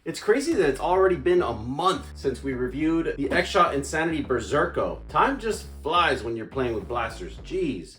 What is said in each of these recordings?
It's crazy that it's already been a month since we reviewed the X-Shot Insanity Berzerko. Time just flies when you're playing with blasters. Jeez.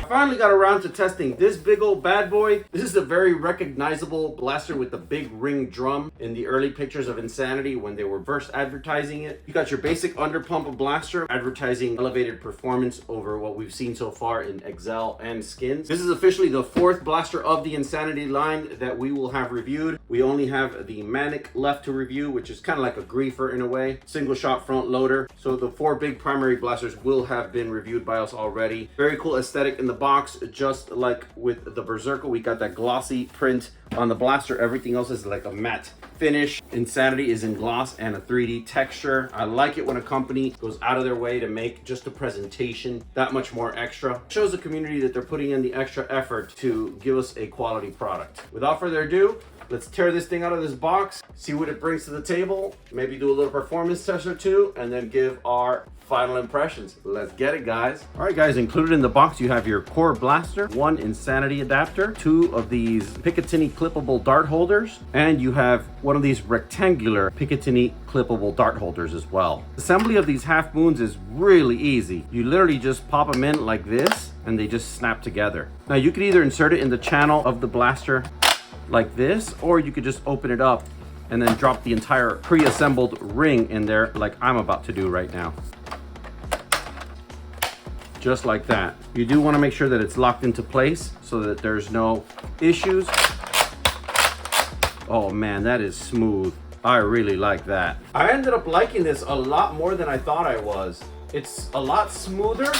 I finally got around to testing this big old bad boy. This is a very recognizable blaster with the big ring drum in the early pictures of Insanity when they were first advertising it. You got your basic underpump blaster advertising elevated performance over what we've seen so far in Excel and Skins. This is officially the fourth blaster of the Insanity line that we will have reviewed. We only have the Manic left to review, which is kind of like a griefer in a way. Single shot front loader. So the four big primary blasters will have been reviewed by us already. Very cool aesthetic in the box, just like with the Berzerko. We got that glossy print on the blaster. Everything else is like a matte finish. Insanity is in gloss and a 3D texture. I like it when a company goes out of their way to make just the presentation that much more extra. It shows the community that they're putting in the extra effort to give us a quality product. Without further ado, let's tear this thing out of this box, see what it brings to the table, maybe do a little performance test or two, and then give our final impressions. Let's get it, guys. All right, guys, included in the box, you have your core blaster, one Insanity adapter, two of these Picatinny clippable dart holders, and you have one of these rectangular Picatinny clippable dart holders as well. Assembly of these half moons is really easy. You literally just pop them in like this, and they just snap together. Now, you could either insert it in the channel of the blaster like this, or you could just open it up and then drop the entire pre-assembled ring in there like I'm about to do right now. Just like that. You do want to make sure that it's locked into place so that there's no issues. Oh man, that is smooth. I really like that. I ended up liking this a lot more than I thought I was. It's a lot smoother.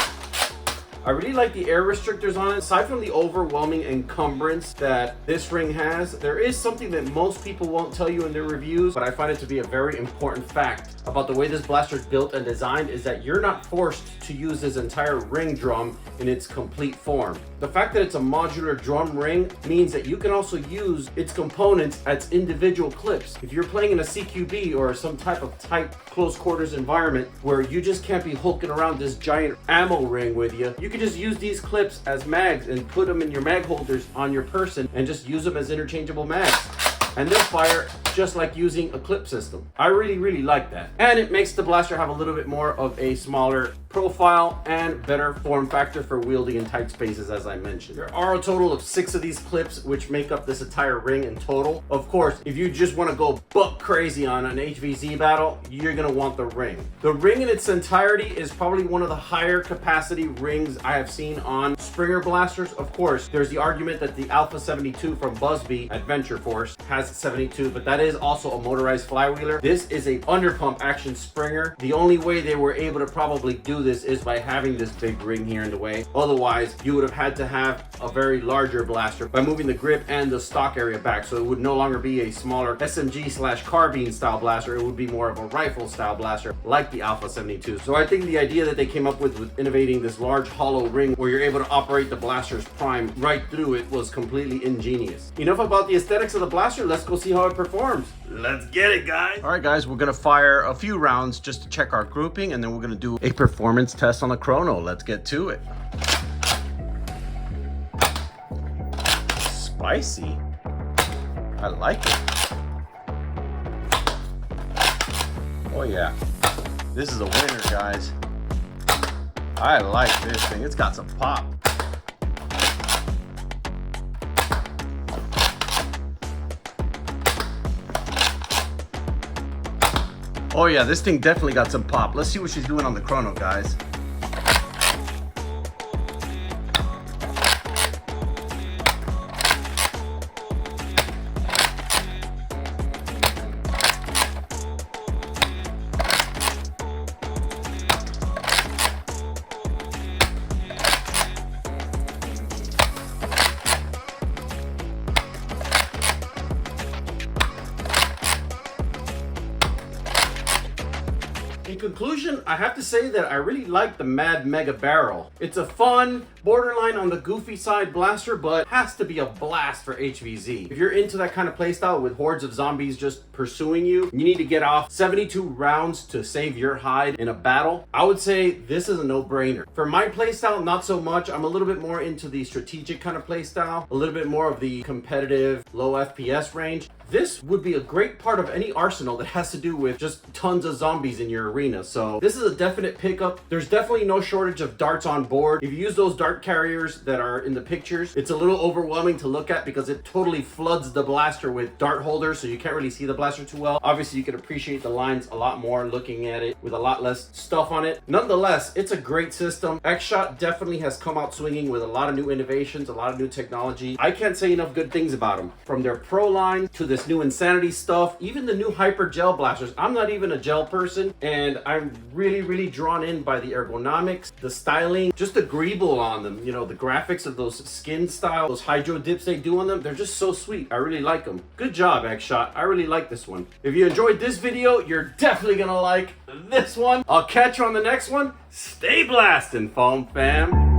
I really like the air restrictors on it. Aside from the overwhelming encumbrance that this ring has, there is something that most people won't tell you in their reviews, but I find it to be a very important fact about the way this blaster is built and designed, is that you're not forced to use this entire ring drum in its complete form. The fact that it's a modular drum ring means that you can also use its components as individual clips. If you're playing in a CQB or some type of tight close quarters environment where you just can't be hulking around this giant ammo ring with you, you can just use these clips as mags and put them in your mag holders on your person and just use them as interchangeable mags. And they'll fire just like using a clip system. I really like that. And it makes the blaster have a little bit more of a smaller profile and better form factor for wielding in tight spaces, as I mentioned. There are a total of 6 of these clips, which make up this entire ring in total. Of course, if you just want to go buck crazy on an HVZ battle, you're gonna want the ring. The ring in its entirety is probably one of the higher capacity rings I have seen on Springer blasters. Of course, there's the argument that the Alpha 72 from Busby Adventure Force has 72, but that is also a motorized flywheeler. This is a underpump action Springer. The only way they were able to probably do this is by having this big ring here in the way. Otherwise, you would have had to have a very larger blaster by moving the grip and the stock area back, so it would no longer be a smaller SMG/carbine style blaster. It would be more of a rifle style blaster like the Alpha 72. So I think the idea that they came up with innovating this large hollow ring where you're able to operate the blaster's prime right through it was completely ingenious. Enough about the aesthetics of the blaster. Let's go see how it performs. Let's get it, guys. All right, guys, we're gonna fire a few rounds just to check our grouping, and then we're gonna do a performance test on the chrono. Let's get to it. Spicy. I like it. Oh yeah, this is a winner, guys. I like this thing. It's got some pop. Oh yeah, this thing definitely got some pop. Let's see what she's doing on the chrono, guys. In conclusion, I have to say that I really like the Mad Mega Barrel. It's a fun, borderline on the goofy side blaster, but has to be a blast for HVZ. If you're into that kind of playstyle with hordes of zombies just pursuing you, you need to get off 72 rounds to save your hide in a battle, I would say this is a no-brainer. For my playstyle, not so much. I'm a little bit more into the strategic kind of playstyle, a little bit more of the competitive, low FPS range. This would be a great part of any arsenal that has to do with just tons of zombies in your arena. So this is a definite pickup. There's definitely no shortage of darts on board. If you use those dart carriers that are in the pictures, it's a little overwhelming to look at because it totally floods the blaster with dart holders, so you can't really see the blaster too well. Obviously, you can appreciate the lines a lot more looking at it with a lot less stuff on it. Nonetheless, it's a great system. X-Shot definitely has come out swinging with a lot of new innovations, a lot of new technology. I can't say enough good things about them. From their Pro line to this new Insanity stuff, even the new Hyper Gel blasters. I'm not even a gel person, and I'm really drawn in by the ergonomics, the styling, just agreeable on them. You know, the graphics of those skin style, those hydro dips they do on them, they're just so sweet. I really like them. Good job, X-Shot. I really like this one. If you enjoyed this video, you're definitely gonna like this one. I'll catch you on the next one. Stay blasting, foam fam.